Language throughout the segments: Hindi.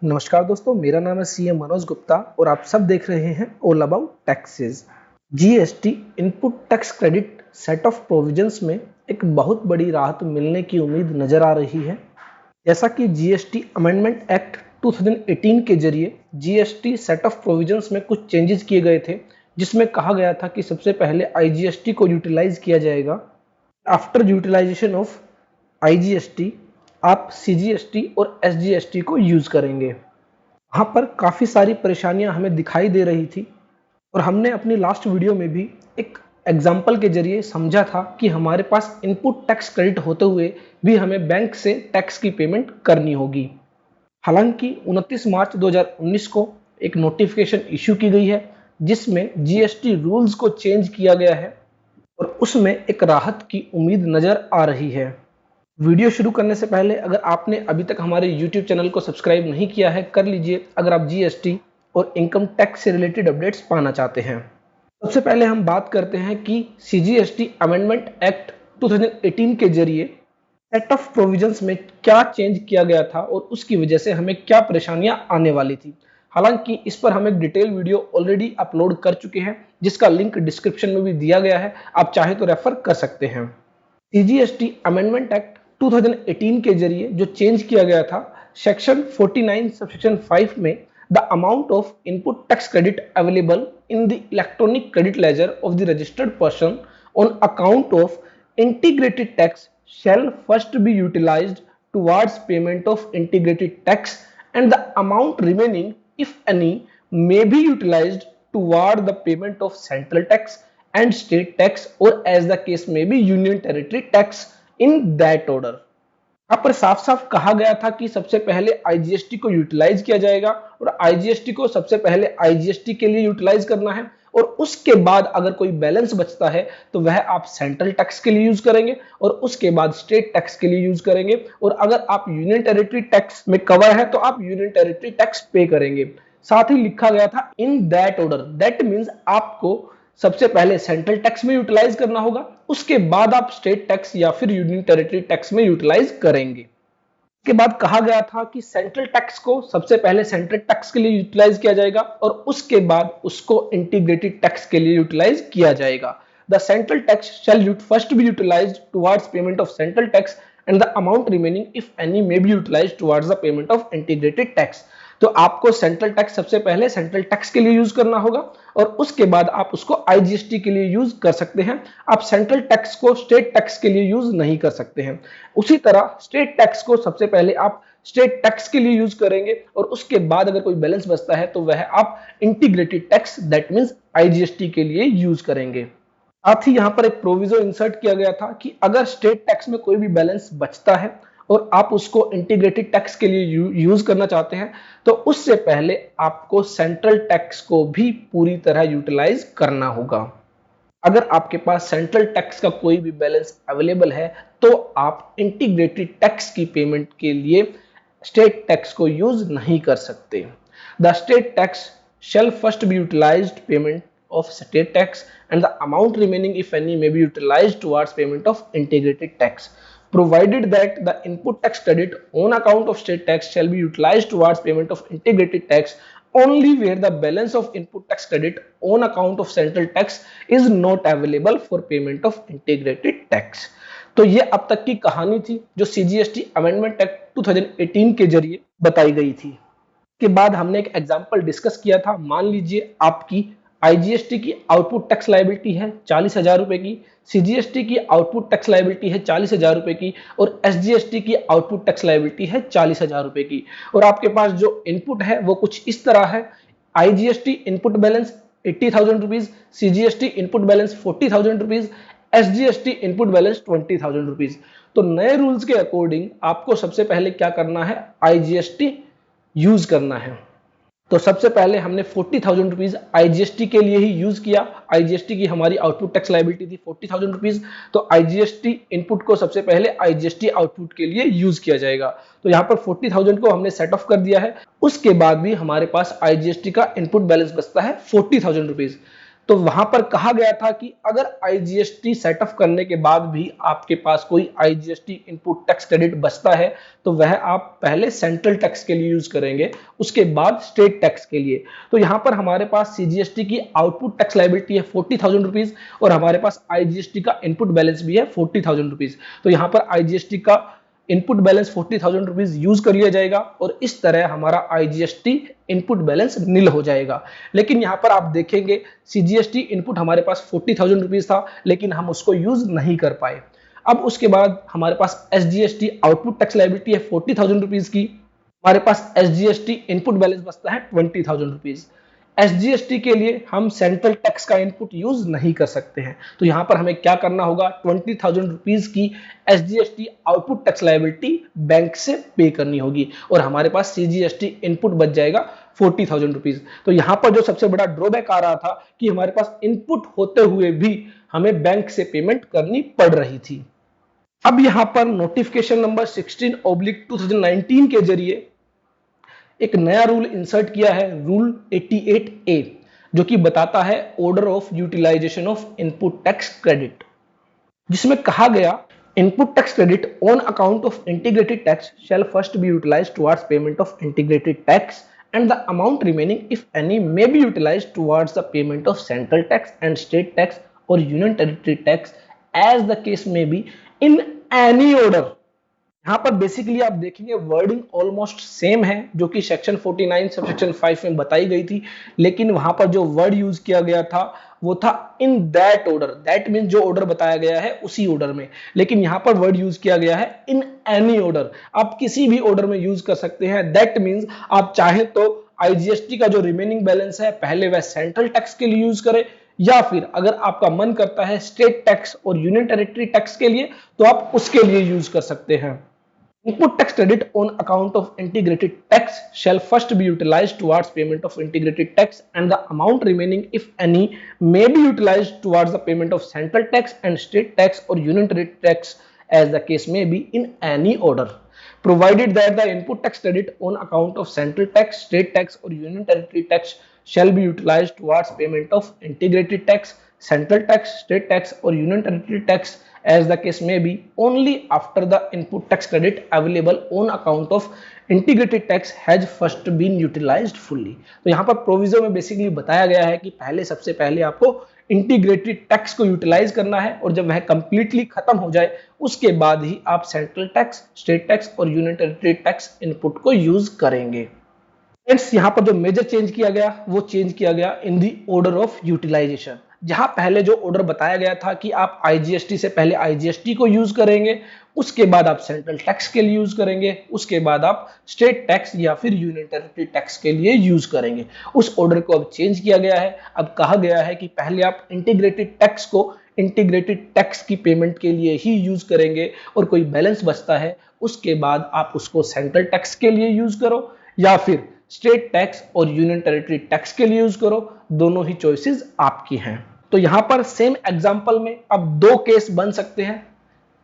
नमस्कार दोस्तों, मेरा नाम है सीएम मनोज गुप्ता और आप सब देख रहे हैं all about taxes. GST input tax credit set of provisions में एक बहुत बड़ी राहत मिलने की उम्मीद नजर आ रही है। जैसा कि जीएसटी अमेंडमेंट एक्ट 2018 के जरिए जीएसटी सेट ऑफ प्रोविजंस में कुछ चेंजेस किए गए थे, जिसमें कहा गया था कि सबसे पहले आईजीएसटी को यूटिलाइज किया जाएगा। आफ्टर यूटिलाइजेशन ऑफ आईजीएसटी आप सीजीएसटी और एसजीएसटी को यूज करेंगे। वहाँ पर काफ़ी सारी परेशानियां हमें दिखाई दे रही थी और हमने अपनी लास्ट वीडियो में भी एक एग्जाम्पल के जरिए समझा था कि हमारे पास इनपुट टैक्स क्रेडिट होते हुए भी हमें बैंक से टैक्स की पेमेंट करनी होगी। हालांकि 29 मार्च 2019 को एक नोटिफिकेशन इश्यू की गई है, जिसमें जीएसटी रूल्स को चेंज किया गया है और उसमें एक राहत की उम्मीद नजर आ रही है। वीडियो शुरू करने से पहले अगर आपने अभी तक हमारे YouTube चैनल को सब्सक्राइब नहीं किया है, कर लीजिए अगर आप जीएसटी और इनकम टैक्स से रिलेटेड अपडेट्स पाना चाहते हैं। सबसे पहले हम बात करते हैं कि सीजीएसटी अमेंडमेंट एक्ट 2018 के जरिए सेट ऑफ प्रोविजंस में क्या चेंज किया गया था और उसकी वजह से हमें क्या परेशानियां आने वाली थी। हालांकि इस पर हम एक डिटेल वीडियो ऑलरेडी अपलोड कर चुके हैं, जिसका लिंक डिस्क्रिप्शन में भी दिया गया है, आप चाहे तो रेफर कर सकते हैं। सीजीएसटी अमेंडमेंट एक्ट 2018 के जरिए जो चेंज किया गया था, सेक्शन 49 सबसेक्शन 5 में the amount of input tax credit available in the electronic credit ledger of the registered person on account of integrated tax shall first be utilized towards payment of integrated tax, and the amount remaining, if any, may be utilized toward the payment of central tax and state tax, or as the case may be union territory tax in that order। यहाँ पर साफ साफ कहा गया था कि सबसे पहले आईजीएसटी को यूटिलाइज किया जाएगा और आईजीएसटी को सबसे पहले आईजीएसटी के लिए यूटिलाइज करना है, और उसके बाद अगर कोई बैलेंस बचता है तो वह आप सेंट्रल टैक्स के लिए यूज करेंगे और उसके बाद स्टेट टैक्स के लिए यूज करेंगे, और अगर आप यूनियन टेरिटरी टैक्स में कवर है तो आप यूनियन टेरिटरी टैक्स पे करेंगे। साथ ही लिखा गया था in that order, that means आपको सबसे पहले सेंट्रल टैक्स में यूटिलाइज करना होगा, उसके बाद आप स्टेट टैक्स या फिर यूनियन टेरिटरी टैक्स में यूटिलाइज करेंगे। के बाद कहा गया था कि सेंट्रल टैक्स को सबसे पहले सेंट्रल टैक्स के लिए यूटिलाइज किया जाएगा और उसके बाद उसको इंटीग्रेटेड टैक्स के लिए यूटिलाइज किया जाएगा। The central tax shall first be utilised towards payment of central tax and the amount remaining if any may be utilised towards the payment of integrated tax. तो आपको सेंट्रल टैक्स सबसे पहले सेंट्रल टैक्स के लिए यूज करना होगा और उसके बाद आप उसको आईजीएसटी के लिए यूज कर सकते हैं। आप सेंट्रल टैक्स को स्टेट टैक्स के लिए यूज नहीं कर सकते हैं। उसी तरह स्टेट टैक्स को सबसे पहले आप स्टेट टैक्स के लिए यूज करेंगे और उसके बाद अगर कोई बैलेंस बचता है तो वह आप integrated tax that means IGST के लिए यूज करेंगे। साथ ही यहाँ पर एक प्रोविजो इंसर्ट किया गया था कि अगर स्टेट टैक्स में कोई भी बैलेंस बचता है और आप उसको इंटीग्रेटेड टैक्स के लिए यूज करना चाहते हैं तो उससे पहले आपको सेंट्रल टैक्स को भी पूरी तरह यूटिलाइज करना होगा। अगर आपके पास सेंट्रल टैक्स का कोई भी बैलेंस अवेलेबल है तो आप इंटीग्रेटेड टैक्स की पेमेंट के लिए स्टेट टैक्स को यूज नहीं कर सकते। The state tax shall first be utilized payment of state tax and the amount remaining if any may be utilized towards payment of integrated tax, provided that the input tax credit on account of state tax shall be utilized towards payment of integrated tax only where the balance of input tax credit on account of central tax is not available for payment of integrated tax। तो ये अब तक की कहानी थी जो सीजीएसटी अमेंडमेंट एक्ट 2018 के जरिए बताई गई थी। के बाद हमने एक एग्जांपल डिस्कस किया था। मान लीजिए आपकी आईजीएसटी की आउटपुट टैक्स लायबिलिटी है 40,000 रुपए की, सीजीएसटी की आउटपुट टैक्स लायबिलिटी है 40,000 रुपए की और एसजीएसटी की आउटपुट टैक्स लायबिलिटी है 40,000 रुपए की, और आपके पास जो इनपुट है वो कुछ इस तरह है। IGST input balance 80,000 rupees, CGST input balance 40,000 rupees, SGST input balance 20,000 rupees. तो नए रूल्स के अकॉर्डिंग आपको सबसे पहले क्या करना है, आईजीएसटी यूज करना है। तो सबसे पहले हमने 40,000 रुपीज आईजीएसटी के लिए ही यूज किया। आईजीएसटी की हमारी आउटपुट टैक्स लायबिलिटी थी 40,000 रुपीज, तो आईजीएसटी इनपुट को सबसे पहले आईजीएसटी आउटपुट के लिए यूज किया जाएगा। तो यहाँ पर 40,000 को हमने सेट ऑफ कर दिया है। उसके बाद भी हमारे पास आईजीएसटी का इनपुट बैलेंस बचता है 40,000 रुपीज। तो वहां पर कहा गया था कि अगर आईजीएसटी सेटअप करने के बाद भी आपके पास कोई आईजीएसटी इनपुट टैक्स क्रेडिट बचता है तो वह आप पहले सेंट्रल टैक्स के लिए यूज करेंगे, उसके बाद स्टेट टैक्स के लिए। तो यहाँ पर हमारे पास सीजीएसटी की आउटपुट टैक्स लायबिलिटी है 40,000 रुपीज और हमारे पास आईजीएसटी का इनपुट बैलेंस भी है 40,000 रुपीज। तो यहाँ पर आईजीएसटी का इनपुट बैलेंस 40,000 रुपीज यूज कर लिया जाएगा और इस तरह हमारा आईजीएसटी इनपुट बैलेंस नील हो जाएगा। लेकिन यहाँ पर आप देखेंगे सीजीएसटी इनपुट हमारे पास 40,000 रुपीज था लेकिन हम उसको यूज नहीं कर पाए। अब उसके बाद हमारे पास एसजीएसटी आउटपुट टैक्स लायबिलिटी है 40,000 रुपीज की, हमारे पास एसजीएसटी इनपुट बैलेंस बचता है 20,000 रुपीज। एसजीएसटी के लिए हम सेंट्रल टैक्स का इनपुट यूज नहीं कर सकते हैं, तो यहां पर हमें क्या करना होगा, 20,000 रुपीज की SGST output tax liability bank से पे करनी होगी और हमारे पास सीजीएसटी इनपुट बच जाएगा 40,000 रुपीज। तो यहां पर जो सबसे बड़ा ड्रॉबैक आ रहा था कि हमारे पास इनपुट होते हुए भी हमें बैंक से पेमेंट करनी पड़ रही थी। अब यहां पर नोटिफिकेशन नंबर 16/2019 के जरिए एक नया रूल इंसर्ट किया है, रूल 88A, जो कि बताता है order of utilisation of input tax credit, जिसमें कहा गया input tax credit on account of integrated tax shall first be utilised towards payment of integrated tax and the amount remaining if any may be utilized towards the payment of central tax and state tax or union territory tax as the case may be in any order। यहाँ पर बेसिकली आप देखेंगे वर्डिंग ऑलमोस्ट सेम है जो कि सेक्शन 49 सब सेक्शन 5 में बताई गई थी, लेकिन वहां पर जो वर्ड यूज किया गया था वो था in that order. That means जो ऑर्डर बताया गया है उसी ऑर्डर में, लेकिन यहाँ पर वर्ड यूज किया गया है इन एनी ऑर्डर। आप किसी भी ऑर्डर में यूज कर सकते हैं। दैट मींस आप चाहे तो आईजीएसटी का जो रिमेनिंग बैलेंस है पहले वह सेंट्रल टैक्स के लिए यूज करें, या फिर अगर आपका मन करता है स्टेट टैक्स और यूनियन टेरिटरी टैक्स के लिए तो आप उसके लिए यूज कर सकते हैं। Input tax credit on account of integrated tax shall first be utilized towards payment of integrated tax and the amount remaining, if any, may be utilized towards the payment of central tax and state tax or union territory tax as the case may be in any order, provided that the input tax credit on account of central tax, state tax or union territory tax shall be utilized towards payment of integrated tax, central tax, state tax or union territory tax as the case may be only after the input tax credit available on account of integrated tax has first been utilized fully। तो यहाँ पर प्रोविजन में बेसिकली बताया गया है कि सबसे पहले आपको इंटीग्रेटेड टैक्स को यूटिलाइज करना है और जब वह कंप्लीटली खत्म हो जाए उसके बाद ही आप सेंट्रल टैक्स, स्टेट टैक्स और यूनियन टेरिटरी टैक्स इनपुट को यूज करेंगे। फ्रेंड्स, यहाँ पर जो मेजर चेंज किया गया वो चेंज किया गया इन दी ऑर्डर ऑफ यूटिलाइजेशन। जहां पहले जो ऑर्डर बताया गया था कि आप आईजीएसटी से पहले आईजीएसटी को यूज करेंगे, उसके बाद आप सेंट्रल टैक्स के लिए यूज करेंगे, उसके बाद आप स्टेट टैक्स या फिर यूनियन टेरिटरी टैक्स के लिए यूज करेंगे, उस ऑर्डर को अब चेंज किया गया है। अब कहा गया है कि पहले आप इंटीग्रेटेड टैक्स को इंटीग्रेटेड टैक्स की पेमेंट के लिए ही यूज करेंगे और कोई बैलेंस बचता है उसके बाद आप उसको सेंट्रल टैक्स के लिए यूज करो या फिर स्टेट टैक्स और यूनियन टेरिटरी टैक्स के लिए यूज करो, दोनों ही चॉइसेस आपकी हैं। तो यहां पर सेम एग्जांपल में अब दो केस बन सकते हैं।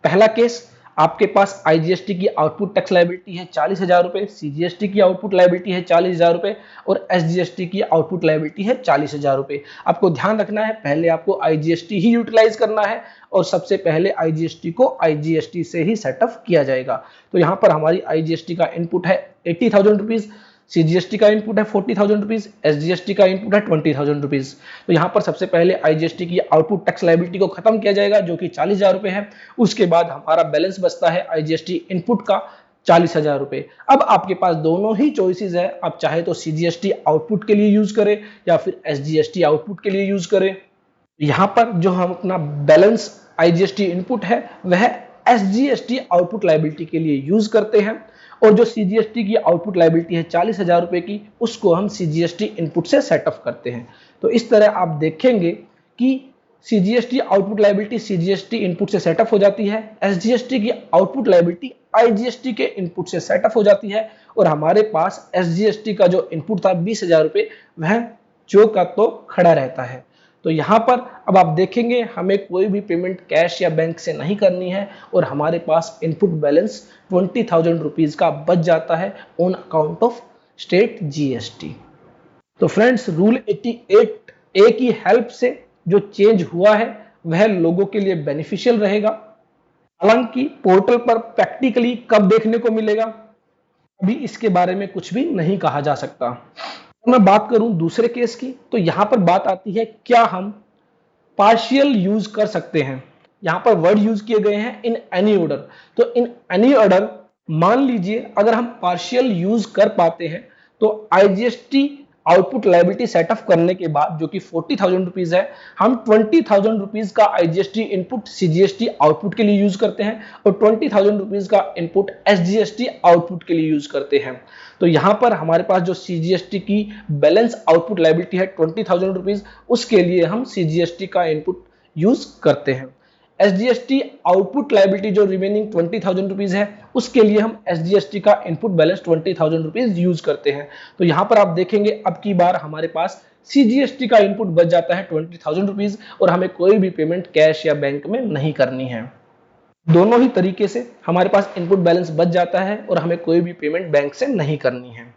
पहला केस, आपके पास आईजीएसटी की आउटपुट टैक्स लायबिलिटी है 40,000 रुपए, सीजीएसटी की आउटपुट लायबिलिटी है 40,000 रुपए और एसजीएसटी की आउटपुट लायबिलिटी है 40,000 रुपए। आपको ध्यान रखना है पहले आपको आईजीएसटी ही यूटिलाइज करना है और सबसे पहले आईजीएसटी को आईजीएसटी से ही सेटअप किया जाएगा। तो यहां पर हमारी आईजीएसटी का इनपुट है 80,000 रुपीज, सीजीएसटी का इनपुट है 40,000 रुपीज, एसजीएसटी का इनपुट है 20,000 रुपीज। तो यहाँ पर सबसे पहले आईजीएसटी की आउटपुट टैक्स लायबिलिटी को खत्म किया जाएगा जो कि 40,000 रुपए है। उसके बाद हमारा बैलेंस बचता है आईजीएसटी इनपुट का 40,000 रुपए। अब आपके पास दोनों ही चॉइसेस है, आप चाहे तो सीजीएसटी आउटपुट के लिए यूज करें या फिर एसजीएसटी आउटपुट के लिए यूज करें। यहाँ पर जो हम अपना बैलेंस आईजीएसटी इनपुट है वह एसजीएसटी आउटपुट लायबिलिटी के लिए यूज करते हैं और जो सीजीएसटी की आउटपुट लायबिलिटी है 40,000 रुपए की उसको हम सीजीएसटी इनपुट से सेटअप करते हैं। तो इस तरह आप देखेंगे कि CGST output liability CGST input से सेटअप हो जाती है, एसजीएसटी की आउटपुट लायबिलिटी आईजीएसटी के इनपुट से सेटअप हो जाती है और हमारे पास एसजीएसटी का जो इनपुट था 20,000 रुपए वह जो का तो खड़ा रहता है। तो यहाँ पर अब आप देखेंगे हमें कोई भी पेमेंट कैश या बैंक से नहीं करनी है और हमारे पास इनपुट बैलेंस 20,000 रुपीज का बच जाता है on account of state GST. तो फ्रेंड्स, रूल 88 ए की हेल्प से जो चेंज हुआ है वह लोगों के लिए बेनिफिशियल रहेगा। हालांकि पोर्टल पर प्रैक्टिकली कब देखने को मिलेगा अभी इसके बारे में कुछ भी नहीं कहा जा सकता। तो मैं बात करूं दूसरे केस की, तो यहां पर बात आती है क्या हम पार्शियल यूज कर सकते हैं। यहां पर वर्ड यूज किए गए हैं इन एनी ऑर्डर। तो इन एनी ऑर्डर मान लीजिए अगर हम पार्शियल यूज कर पाते हैं तो आईजीएसटी आउटपुट लायबिलिटी सेटअप करने के बाद जो कि 40,000 रुपीज है, हम 20,000 रुपीज का आईजीएसटी इनपुट सीजीएसटी आउटपुट के लिए यूज करते हैं और 20,000 रुपीज का इनपुट एसजीएसटी आउटपुट के लिए यूज करते हैं। तो यहां पर हमारे पास जो सीजीएसटी की बैलेंस आउटपुट लायबिलिटी है 20,000 रुपीज, उसके लिए हम सीजीएसटी का इनपुट यूज करते हैं। एसजीएसटी आउटपुट लायबिलिटी जो रिमेनिंग 20,000 रुपीज है, उसके लिए हम एसजीएसटी का इनपुट बैलेंस 20,000 रुपीज यूज करते हैं। तो यहां पर आप देखेंगे अब की बार हमारे पास सीजीएसटी का इनपुट बच जाता है 20,000 रुपीज और हमें कोई भी पेमेंट कैश या बैंक में नहीं करनी है। दोनों ही तरीके से हमारे पास इनपुट बैलेंस बच जाता है और हमें कोई भी पेमेंट बैंक से नहीं करनी है।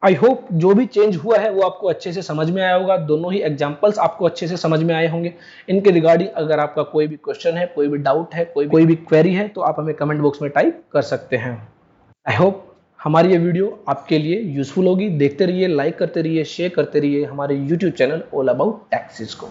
आई होप जो भी चेंज हुआ है वो आपको अच्छे से समझ में आया होगा। दोनों ही एग्जांपल्स आपको अच्छे से समझ में आए होंगे। इनके रिगार्डिंग अगर आपका कोई भी क्वेश्चन है, कोई भी डाउट है, कोई भी क्वेरी है तो आप हमें कमेंट बॉक्स में टाइप कर सकते हैं। आई होप हमारी ये वीडियो आपके लिए यूजफुल होगी। देखते रहिए, लाइक करते रहिए, शेयर करते रहिए हमारे YouTube channel all about taxes को।